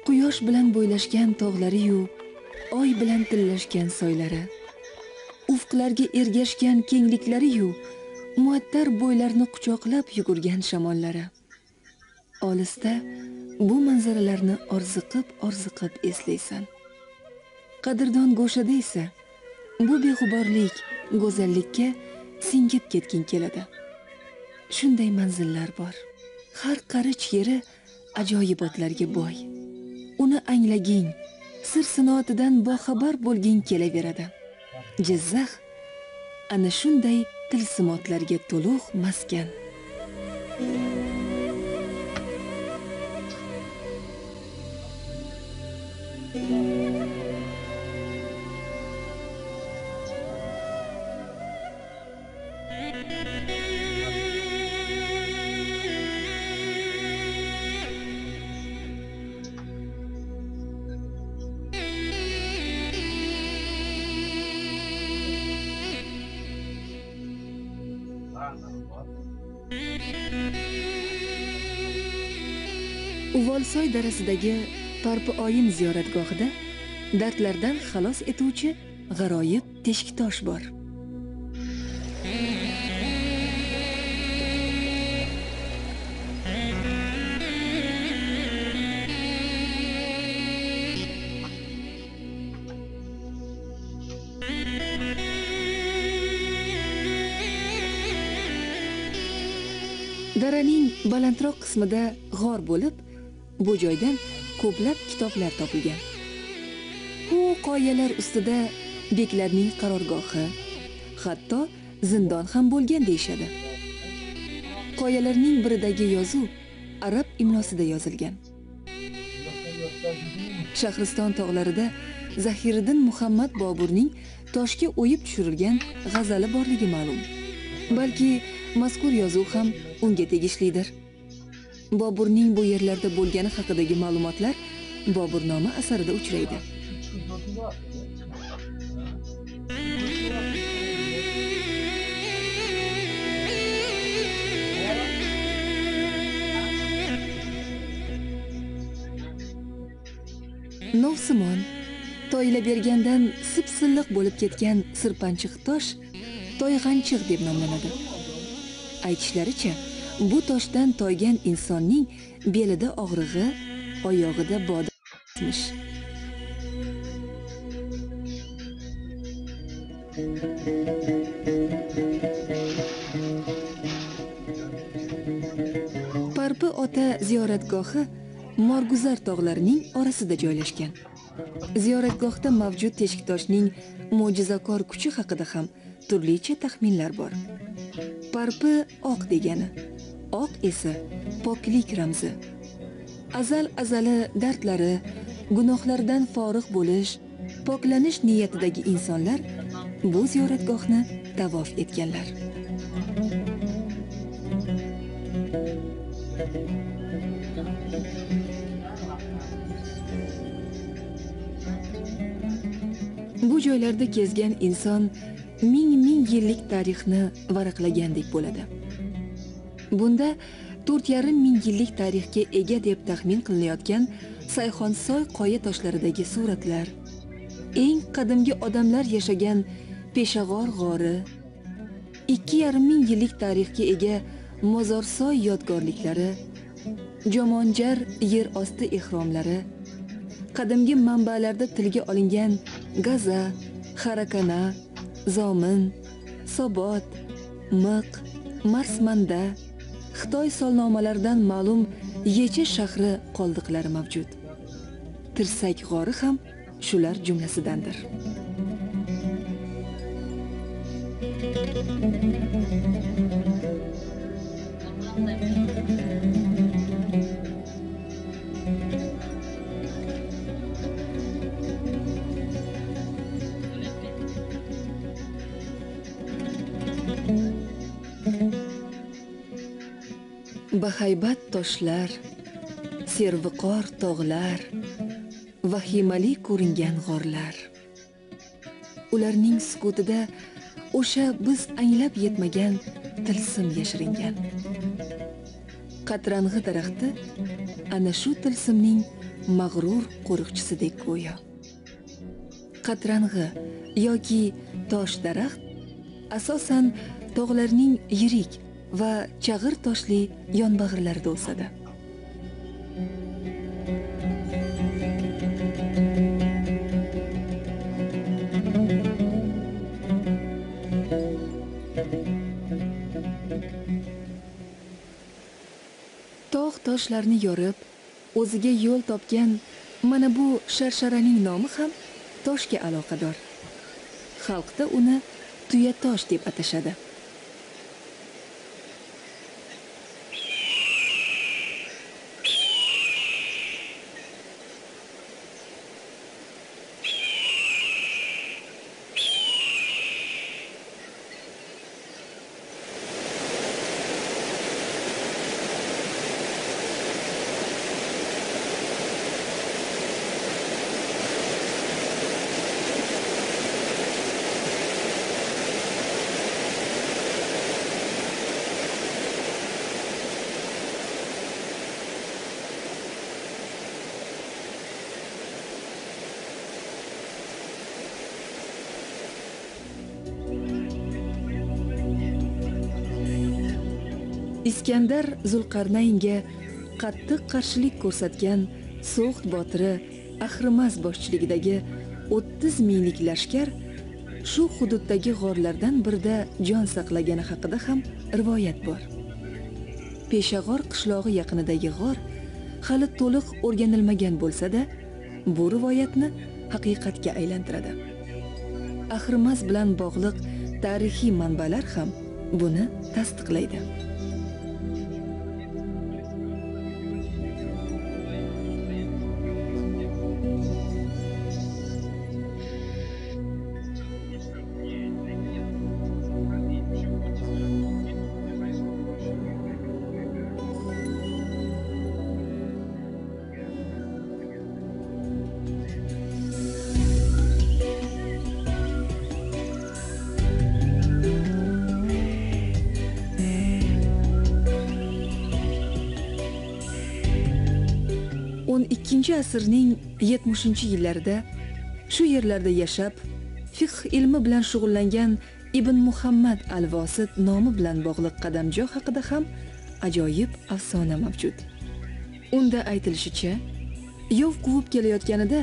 Quyosh bilan bo'ylashgan tog'lari-yu, oy bilan tillashgan soylari, ufqlarga ergashgan kengliklari-yu, muattar bo'ylarni quchoqlab yugurgan shamollari. Olisda bu manzaralarni orziqib eslaysan. Qadrdon go'shada esa bu beg'uborlik, go'zallikka singib ketging keladi. Shunday manzillar bor. Har qarich yeri ajoyibotlarga boy. Uni anglaging, sir-sinoatidan boxabar bo'lging kelaveradi. Jizzax ana shunday tilsimotlarga to'liq maskan. Uvolsoy darasidagi Parpi oyim ziyoratgohida dardlardan xalos etuvchi g'aroyib teshiktosh bor. Daraning balandroq qismida g'or bo'lib, bu joydan ko'plab kitoblar topilgan. Bu qoyalar ustida beklarning qarorgohi, hatto zindon ham bo'lgan deyshadi. Qoyalarning biridagi yozuv arab imlosida yozilgan. Shahriston tog'larida Zahiriddin Muhammad Boburning toshga o'yib tushirilgan g'azali borligi ma'lum. Balki mazkur yozuv ham unga tegishlidir. Boburning bu yerlarda bo'lgani haqidagi ma'lumotlar Boburnoma asarida uchraydi. Novsimon to'yla bergandan sip-silliq bo'lib ketgan sirpanchiq tosh to'yg'anchiq deb nomlanadi. Aytishlaricha, bu toshdan toygan insonning belida og'rig'i, oyog'ida bodimish. Parpi ota ziyoratgohi Morguzar tog'larining orasida joylashgan. Ziyoratgohda mavjud teshiktoshning mo'jizakor kuchi haqida ham turlicha taxminlar bor. Parpi oq degani, oq esa poklik ramzi. Azali dardlari, gunohlardan forig' bo'lish, poklanish niyatidagi insonlar bu ziyoratgohni tavof etganlar. Bu joylarda kezgan inson ming yillik tarixni varaqlagandek bo'ladi. Bunda 4,5 ming yillik tarixga ega deb taxmin qilinayotgan Sayxonsoy qoya toshlaridagi suratlar, eng qadimgi odamlar yashagan Peshag'or g'ori, 2,5 ming yillik tarixga ega Mozorsoy yodgorliklari, Jomonjar yer osti ehromlari, qadimgi manbalarda tilga olingan Gaza, Harakana, Zomin, Sobot, Miq, Marsmanda, Xitoy solnomalaridan ma'lum Yecha shahri qoldiqlari mavjud. Tirsak g'ori ham shular jumlasidandir. Bahaybat toshlar, serviqor tog'lar, vahimali ko'ringan g'orlar. Ularning sukutida o'sha biz anglab yetmagan tilsim yashiringan. Qatrang'i daraxti ana shu tilsimning mag'rur qo'riqchisidek go'yo. Qatrang'i yoki tosh daraxt asosan tog'larning yirik va chag'ir toshli yonbag'irlarida o'sadi. Tog' toshlarni yorib, o'ziga yo'l topgan mana bu sharsharaning nomi ham toshga aloqador. Xalqda uni tuya tosh deb atashadi. Iskandar Zulqarnaynga qattiq qarshilik ko'rsatgan So'g'd botiri Ahrimas boshchiligidagi 30 minglik lashkar shu hududdagi g'orlardan birida jon saqlagani haqida ham rivoyat bor. Peshag'or qishlog'i yaqinidagi g'or hali to'liq o'rganilmagan bo'lsa-da, bu rivoyatni haqiqatga aylantiradi. Ahrimas bilan bog'liq tarixiy manbalar ham buni tasdiqlaydi. Asrning 70-yillarida shu yerlarda yashab, fiqh ilmi bilan shug'ullangan Ibn Muhammad al-Vosit nomi bilan bog'liq qadamjoh haqida ham ajoyib afsona mavjud. Unda aytilishicha, yov quvib kelayotganida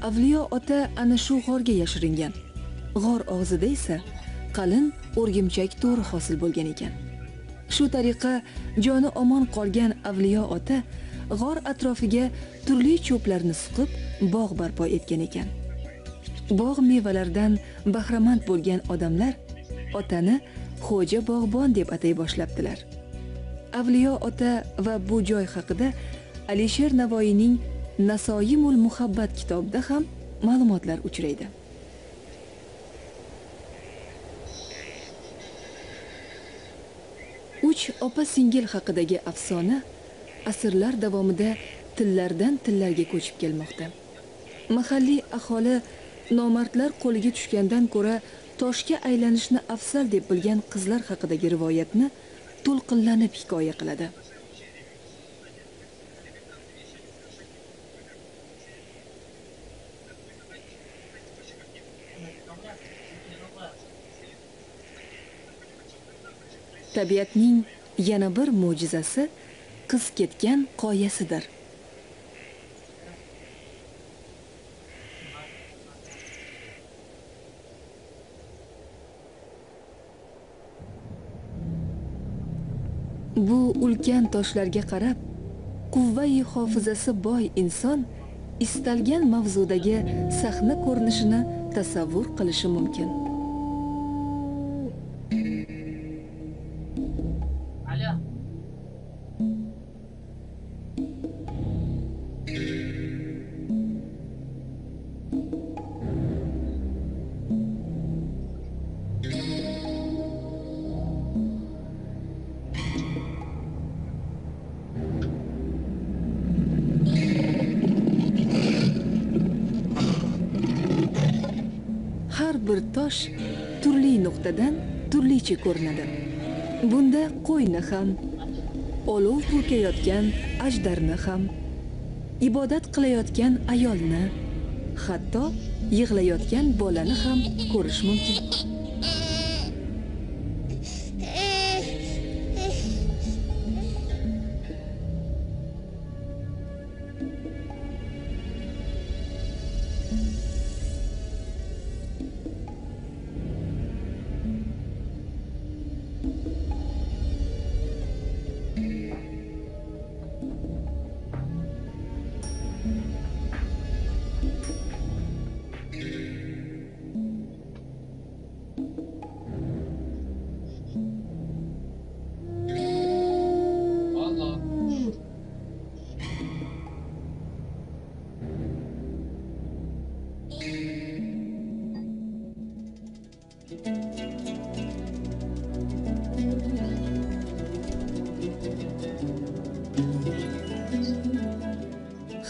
Avliyo ota ana shu g'orga yashiringan. G'or og'zida esa qalin o'rgimchak to'ri hosil bo'lgan ekan. Shu tariqa joni omon qolgan Avliyo ota g'or atrofiga turli cho'plarni suqib bog' barpo etgan ekan. Bog' mevalaridan bahramand bo'lgan odamlar otani Xo'ja bog'bon deb atay boshlabdilar. Avliyo ota va bu joy haqida Alisher Navoiyning Nasoimul Muhabbat kitobida ham ma'lumotlar uchraydi. Uch opa-singil haqidagi afsona asrlar davomida tillardan tillarga ko'chib kelmoqda. Mahalliy aholi nomardlar qo'liga tushgandan ko'ra toshga aylanishni afzal deb bilgan qizlar haqidagi rivoyatni to'lqinlanib hikoya qiladi. Tabiatning yana bir mo'jizasi qiz ketgan qoyasidir. Bu ulkan toshlarga qarab, quvvai hofizasi boy inson istalgan mavzudagi sahna ko'rinishini tasavvur qilishi mumkin. Bir tosh turli nuqtadan turlicha ko'rinadi. Bunda qo'yni ham, olov purkayotgan ajdarni ham, ibodat qilayotgan ayolni, hatto yig'layotgan bolani ham ko'rish mumkin.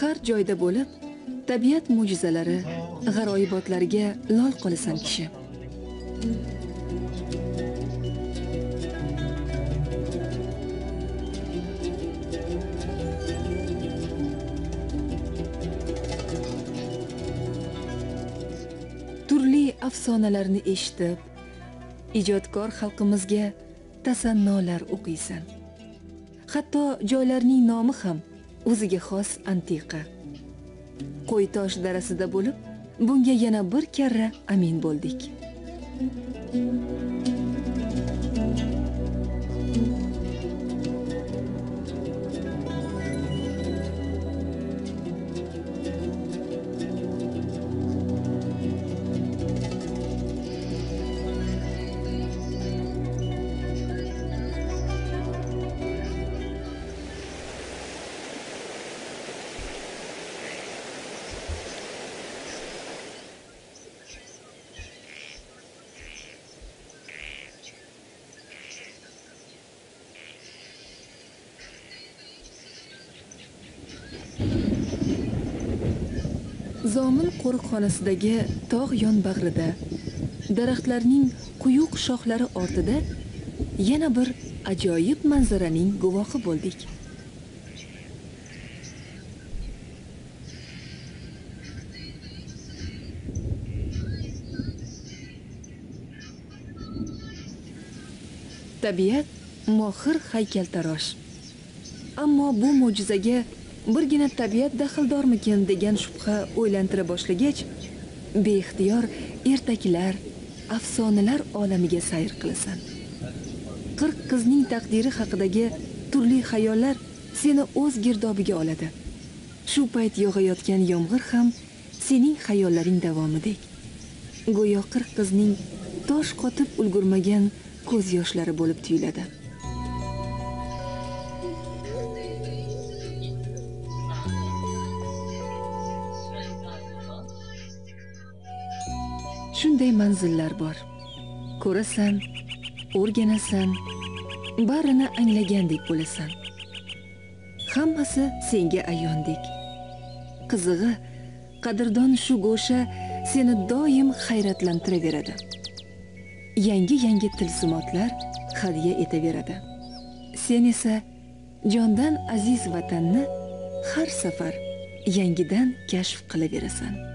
Har joyda bo'lib, tabiat mo'jizalari, g'aroyibotlariga lol qolasan kishi. Turli afsonalarni eshitib, ijodkor xalqimizga tasannolar o'qiysan. Hatto joylarning nomi ham o'ziga xos antiqa. Qo'ytosh darasida bo'lib, bunga yana bir karra amin bo'ldik. Zomin qo'riqxonasidagi tog' yonbag'rida, daraxtlarning quyuq shoxlari ortida yana bir ajoyib manzaraning guvohi bo'ldik. Tabiat mohir haykaltarosh. Ammo bu mo'jizaga birgina tabiat daxldormikin degan shubha o'ylantira boshlagach, beixtiyor ertaklar, afsonalar olamiga sayr qilasan. 40 qizning taqdiri haqidagi turli xayollar seni o'z girdobiga oladi. Shu payt yog'ayotgan yomg'ir ham sening xayollaring davomidek. Go'yo 40 qizning tosh qotib ulgurmagan ko'z yoshlari bo'lib tuyuladi. Shunday manzillar bor. Ko'rasan, o'rganasan, barini anglagandek bo'lasan. Hammasi senga ayondek. Qizig'i, qadrdon shu go'sha seni doim hayratlantiraveradi. Yangi tilsimotlar hadya etaveradi. Sen esa jondan aziz vatanni har safar yangidan kashf qilaverasan.